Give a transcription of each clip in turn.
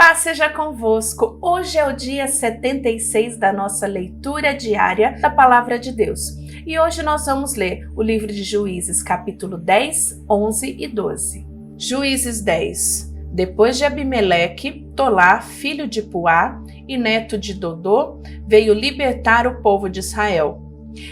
Paz seja convosco. Hoje é o dia 76 da nossa leitura diária da Palavra de Deus. E hoje nós vamos ler o livro de Juízes, capítulo 10, 11 e 12. Juízes 10. Depois de Abimeleque, Tolá, filho de Puá e neto de Dodô, veio libertar o povo de Israel.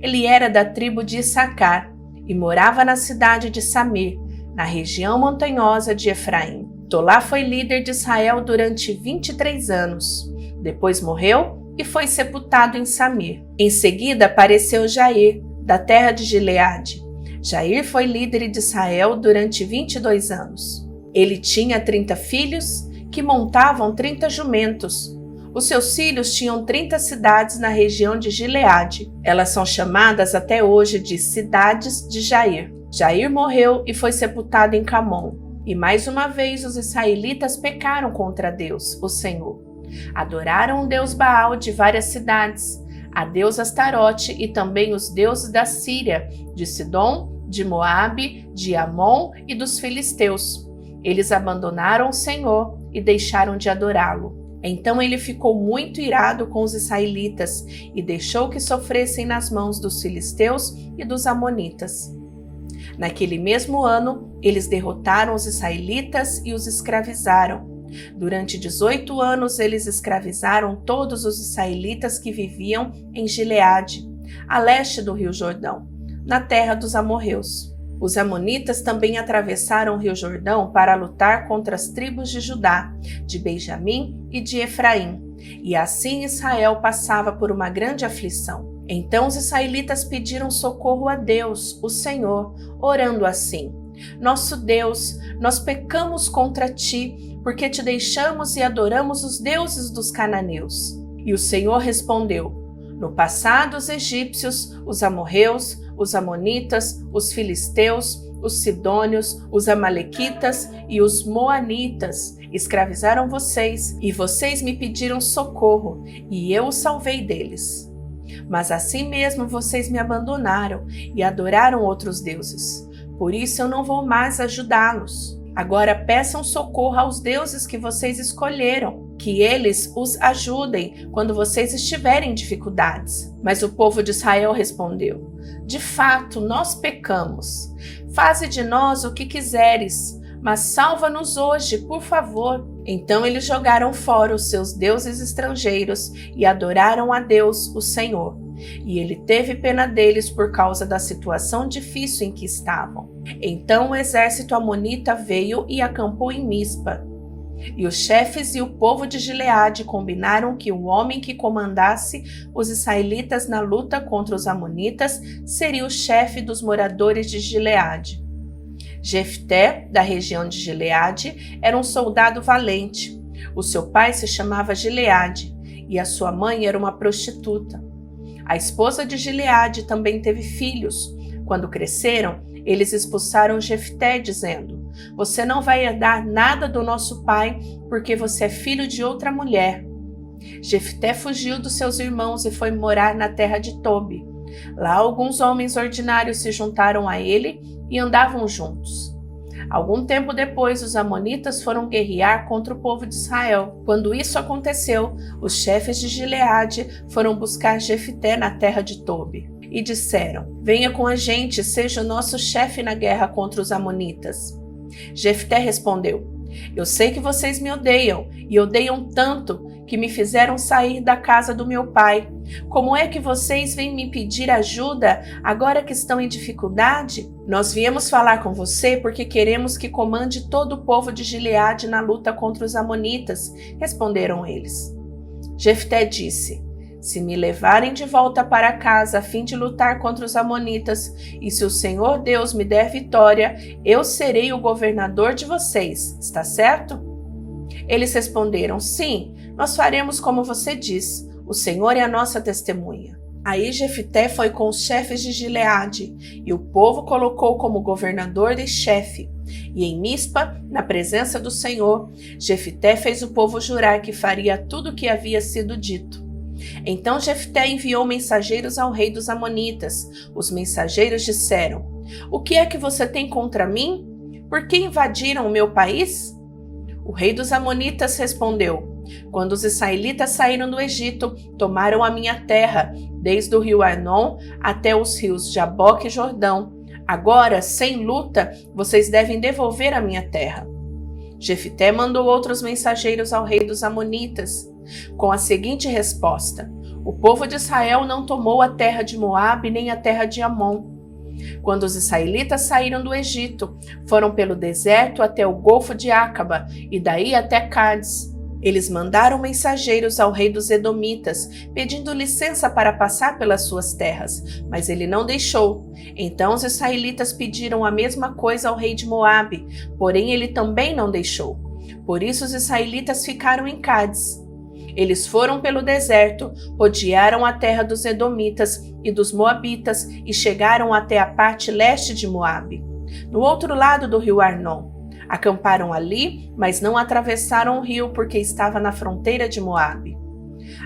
Ele era da tribo de Issacar e morava na cidade de Samir, na região montanhosa de Efraim. Tolá foi líder de Israel durante 23 anos. Depois morreu e foi sepultado em Samir. Em seguida apareceu Jair, da terra de Gileade. Jair foi líder de Israel durante 22 anos. Ele tinha 30 filhos que montavam 30 jumentos. Os seus filhos tinham 30 cidades na região de Gileade. Elas são chamadas até hoje de cidades de Jair. Jair morreu e foi sepultado em Camon. E mais uma vez os israelitas pecaram contra Deus, o Senhor. Adoraram o deus Baal de várias cidades, a deus Astarote e também os deuses da Síria, de Sidom, de Moabe, de Amon e dos filisteus. Eles abandonaram o Senhor e deixaram de adorá-lo. Então ele ficou muito irado com os israelitas e deixou que sofressem nas mãos dos filisteus e dos amonitas. Naquele mesmo ano, eles derrotaram os israelitas e os escravizaram. Durante 18 anos, eles escravizaram todos os israelitas que viviam em Gileade, a leste do rio Jordão, na terra dos amorreus. Os amonitas também atravessaram o rio Jordão para lutar contra as tribos de Judá, de Benjamim e de Efraim. E assim Israel passava por uma grande aflição. Então os israelitas pediram socorro a Deus, o Senhor, orando assim: Nosso Deus, nós pecamos contra ti, porque te deixamos e adoramos os deuses dos cananeus. E o Senhor respondeu: No passado os egípcios, os amorreus, os amonitas, os filisteus, os sidônios, os amalequitas e os moanitas escravizaram vocês, e vocês me pediram socorro, e eu os salvei deles. Mas assim mesmo vocês me abandonaram e adoraram outros deuses. Por isso eu não vou mais ajudá-los. Agora peçam socorro aos deuses que vocês escolheram, que eles os ajudem quando vocês estiverem em dificuldades. Mas o povo de Israel respondeu: De fato, nós pecamos. Faze de nós o que quiseres, mas salva-nos hoje, por favor. Então eles jogaram fora os seus deuses estrangeiros e adoraram a Deus, o Senhor. E ele teve pena deles por causa da situação difícil em que estavam. Então o exército amonita veio e acampou em Mispa. E os chefes e o povo de Gileade combinaram que o homem que comandasse os israelitas na luta contra os amonitas seria o chefe dos moradores de Gileade. Jefté, da região de Gileade, era um soldado valente. O seu pai se chamava Gileade e a sua mãe era uma prostituta. A esposa de Gileade também teve filhos. Quando cresceram, eles expulsaram Jefté, dizendo: Você não vai herdar nada do nosso pai, porque você é filho de outra mulher. Jefté fugiu dos seus irmãos e foi morar na terra de Tobi. Lá alguns homens ordinários se juntaram a ele e andavam juntos. Algum tempo depois, os amonitas foram guerrear contra o povo de Israel. Quando isso aconteceu, os chefes de Gileade foram buscar Jefté na terra de Tobi e disseram: Venha com a gente, seja o nosso chefe na guerra contra os amonitas. Jefté respondeu: Eu sei que vocês me odeiam, e odeiam tanto que me fizeram sair da casa do meu pai. Como é que vocês vêm me pedir ajuda agora que estão em dificuldade? Nós viemos falar com você porque queremos que comande todo o povo de Gileade na luta contra os amonitas, responderam eles. Jefté disse: Se me levarem de volta para casa a fim de lutar contra os amonitas, e se o Senhor Deus me der vitória, eu serei o governador de vocês, está certo? Eles responderam: Sim, nós faremos como você diz. O Senhor é a nossa testemunha. Aí Jefté foi com os chefes de Gileade, e o povo colocou como governador e chefe. E em Mispa, na presença do Senhor, Jefté fez o povo jurar que faria tudo o que havia sido dito. Então Jefté enviou mensageiros ao rei dos amonitas. Os mensageiros disseram: O que é que você tem contra mim? Por que invadiram o meu país? O rei dos Amonitas respondeu: quando os israelitas saíram do Egito, tomaram a minha terra, desde o rio Arnon até os rios Jaboque e Jordão. Agora, sem luta, vocês devem devolver a minha terra. Jefté mandou outros mensageiros ao rei dos Amonitas, com a seguinte resposta: o povo de Israel não tomou a terra de Moabe nem a terra de Amon. Quando os israelitas saíram do Egito, foram pelo deserto até o Golfo de Acaba e daí até Cádiz. Eles mandaram mensageiros ao rei dos Edomitas, pedindo licença para passar pelas suas terras, mas ele não deixou. Então os israelitas pediram a mesma coisa ao rei de Moabe, porém ele também não deixou. Por isso os israelitas ficaram em Cádiz. Eles foram pelo deserto, rodearam a terra dos Edomitas e dos Moabitas e chegaram até a parte leste de Moabe, no outro lado do rio Arnon. Acamparam ali, mas não atravessaram o rio porque estava na fronteira de Moabe.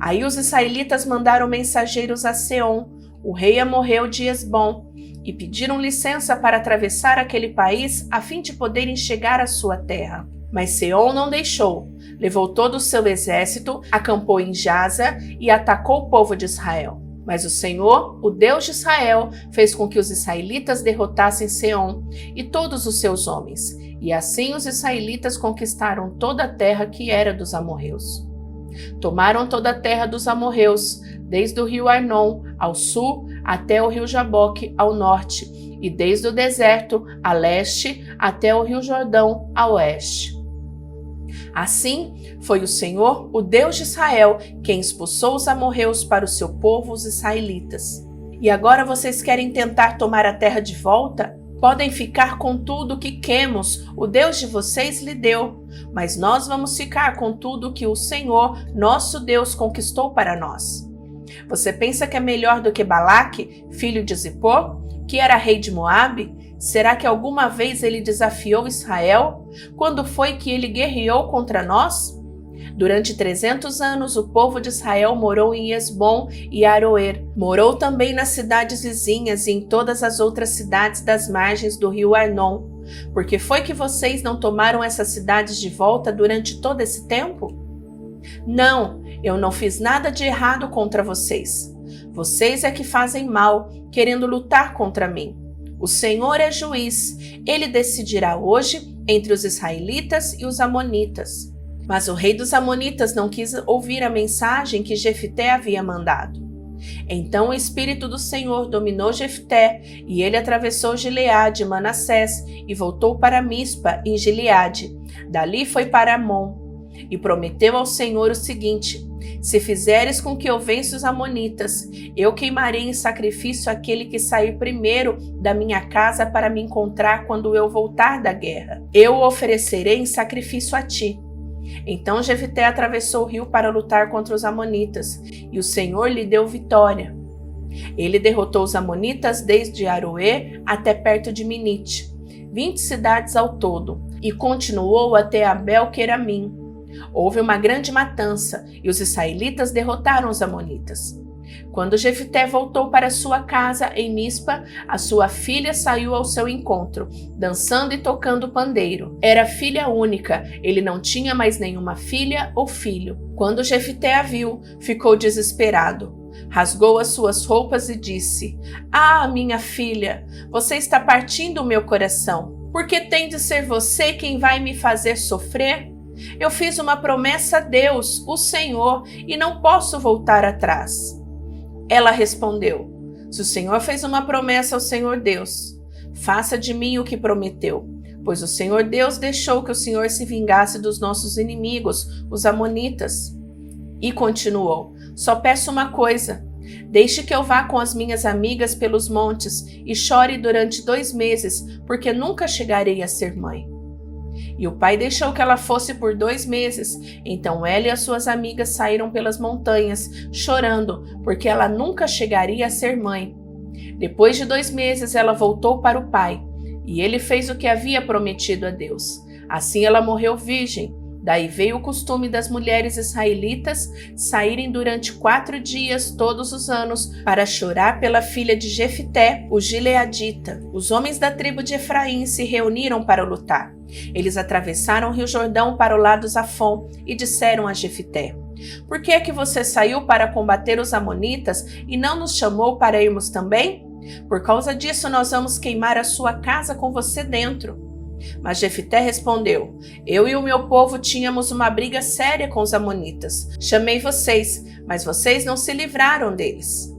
Aí os israelitas mandaram mensageiros a Seom, o rei amorreu de Hesbom, e pediram licença para atravessar aquele país a fim de poderem chegar à sua terra. Mas Seom não deixou. Levou todo o seu exército, acampou em Jaza e atacou o povo de Israel. Mas o Senhor, o Deus de Israel, fez com que os israelitas derrotassem Seom e todos os seus homens. E assim os israelitas conquistaram toda a terra que era dos amorreus. Tomaram toda a terra dos amorreus, desde o rio Arnon ao sul até o rio Jaboque ao norte, e desde o deserto a leste até o rio Jordão a oeste. Assim foi o Senhor, o Deus de Israel, quem expulsou os amorreus para o seu povo, os israelitas. E agora vocês querem tentar tomar a terra de volta? Podem ficar com tudo que Quemos, o Deus de vocês, lhe deu, mas nós vamos ficar com tudo que o Senhor, nosso Deus, conquistou para nós. Você pensa que é melhor do que Balaque, filho de Zippor, que era rei de Moabe? Será que alguma vez ele desafiou Israel? Quando foi que ele guerreou contra nós? Durante 300 anos, o povo de Israel morou em Hesbom e Aroer. Morou também nas cidades vizinhas e em todas as outras cidades das margens do rio Arnon. Por que foi que vocês não tomaram essas cidades de volta durante todo esse tempo? Não, eu não fiz nada de errado contra vocês. Vocês é que fazem mal, querendo lutar contra mim. O Senhor é juiz. Ele decidirá hoje entre os israelitas e os amonitas. Mas o rei dos Amonitas não quis ouvir a mensagem que Jefté havia mandado. Então o Espírito do Senhor dominou Jefté, e ele atravessou Gileade e Manassés, e voltou para Mispa, em Gileade. Dali foi para Amon, e prometeu ao Senhor o seguinte: se fizeres com que eu vença os Amonitas, eu queimarei em sacrifício aquele que sair primeiro da minha casa para me encontrar quando eu voltar da guerra. Eu o oferecerei em sacrifício a ti. Então Jefté atravessou o rio para lutar contra os Amonitas, e o Senhor lhe deu vitória. Ele derrotou os Amonitas desde Aroê até perto de Minite, 20 cidades ao todo, e continuou até Abel-Queramim. Houve uma grande matança, e os israelitas derrotaram os Amonitas. Quando Jefté voltou para sua casa em Mispa, a sua filha saiu ao seu encontro, dançando e tocando pandeiro. Era filha única, ele não tinha mais nenhuma filha ou filho. Quando Jefté a viu, ficou desesperado. Rasgou as suas roupas e disse: "Ah, minha filha, você está partindo o meu coração. Por que tem de ser você quem vai me fazer sofrer? Eu fiz uma promessa a Deus, o Senhor, e não posso voltar atrás." Ela respondeu: "Se o Senhor fez uma promessa ao Senhor Deus, faça de mim o que prometeu, pois o Senhor Deus deixou que o Senhor se vingasse dos nossos inimigos, os amonitas." E continuou: "Só peço uma coisa, deixe que eu vá com as minhas amigas pelos montes e chore durante 2 meses, porque nunca chegarei a ser mãe." E o pai deixou que ela fosse por 2 meses. Então ela e as suas amigas saíram pelas montanhas, chorando, porque ela nunca chegaria a ser mãe. Depois de 2 meses, ela voltou para o pai, e ele fez o que havia prometido a Deus. Assim ela morreu virgem. Daí veio o costume das mulheres israelitas saírem durante 4 dias todos os anos para chorar pela filha de Jefité, o gileadita. Os homens da tribo de Efraim se reuniram para lutar. Eles atravessaram o rio Jordão para o lado Zafon e disseram a Jefité: "Por que é que você saiu para combater os amonitas e não nos chamou para irmos também? Por causa disso nós vamos queimar a sua casa com você dentro." Mas Jefité respondeu: "Eu e o meu povo tínhamos uma briga séria com os amonitas. Chamei vocês, mas vocês não se livraram deles.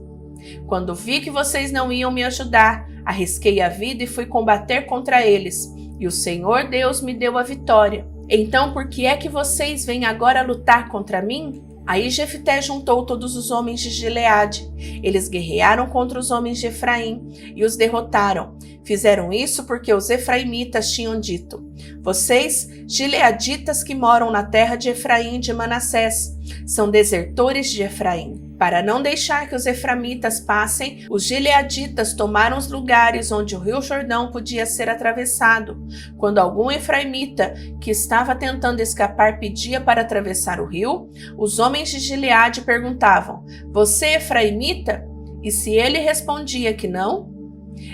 Quando vi que vocês não iam me ajudar, arrisquei a vida e fui combater contra eles. E o Senhor Deus me deu a vitória. Então por que é que vocês vêm agora lutar contra mim?" Aí Jefité juntou todos os homens de Gileade. Eles guerrearam contra os homens de Efraim e os derrotaram. Fizeram isso porque os efraimitas tinham dito: "Vocês, gileaditas que moram na terra de Efraim e de Manassés, são desertores de Efraim." Para não deixar que os efraimitas passem, os gileaditas tomaram os lugares onde o rio Jordão podia ser atravessado. Quando algum efraimita que estava tentando escapar pedia para atravessar o rio, os homens de Gileade perguntavam: "Você é efraimita?" E se ele respondia que não,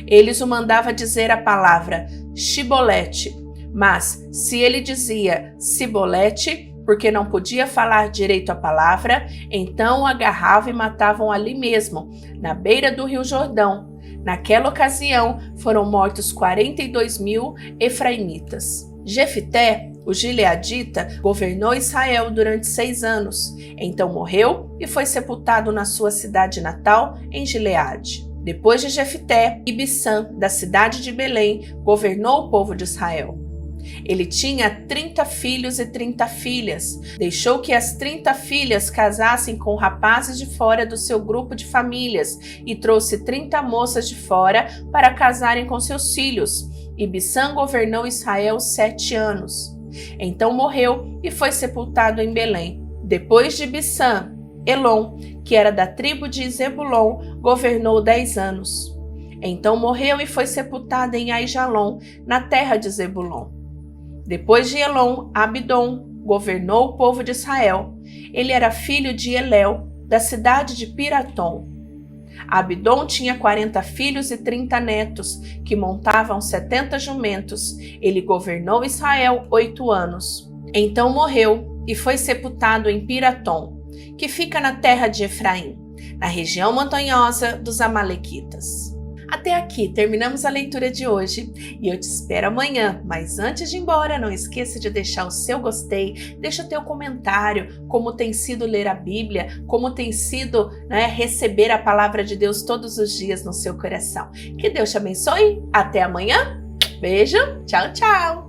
eles o mandavam dizer a palavra Shibolete. Mas se ele dizia Sibolete, porque não podia falar direito a palavra, então o agarravam e matavam ali mesmo, na beira do rio Jordão. Naquela ocasião, foram mortos 42.000 efraimitas. Jefité, o gileadita, governou Israel durante 6 anos. Então morreu e foi sepultado na sua cidade natal, em Gileade. Depois de Jefité, Ibissã, da cidade de Belém, governou o povo de Israel. Ele tinha 30 filhos e 30 filhas. Deixou que as 30 filhas casassem com rapazes de fora do seu grupo de famílias e trouxe 30 moças de fora para casarem com seus filhos. Ibissã governou Israel 7 anos. Então morreu e foi sepultado em Belém. Depois de Ibissã, Elon, que era da tribo de Zebulon, governou 10 anos. Então morreu e foi sepultado em Aijalon, na terra de Zebulon. Depois de Elon, Abidom governou o povo de Israel. Ele era filho de Elel, da cidade de Piratom. Abidom tinha 40 filhos e 30 netos, que montavam 70 jumentos. Ele governou Israel 8 anos. Então morreu e foi sepultado em Piratom, que fica na terra de Efraim, na região montanhosa dos Amalequitas. Até aqui terminamos a leitura de hoje e eu te espero amanhã, mas antes de ir embora, não esqueça de deixar o seu gostei, deixa o teu comentário, como tem sido ler a Bíblia, como tem sido receber a palavra de Deus todos os dias no seu coração. Que Deus te abençoe, até amanhã, beijo, tchau, tchau!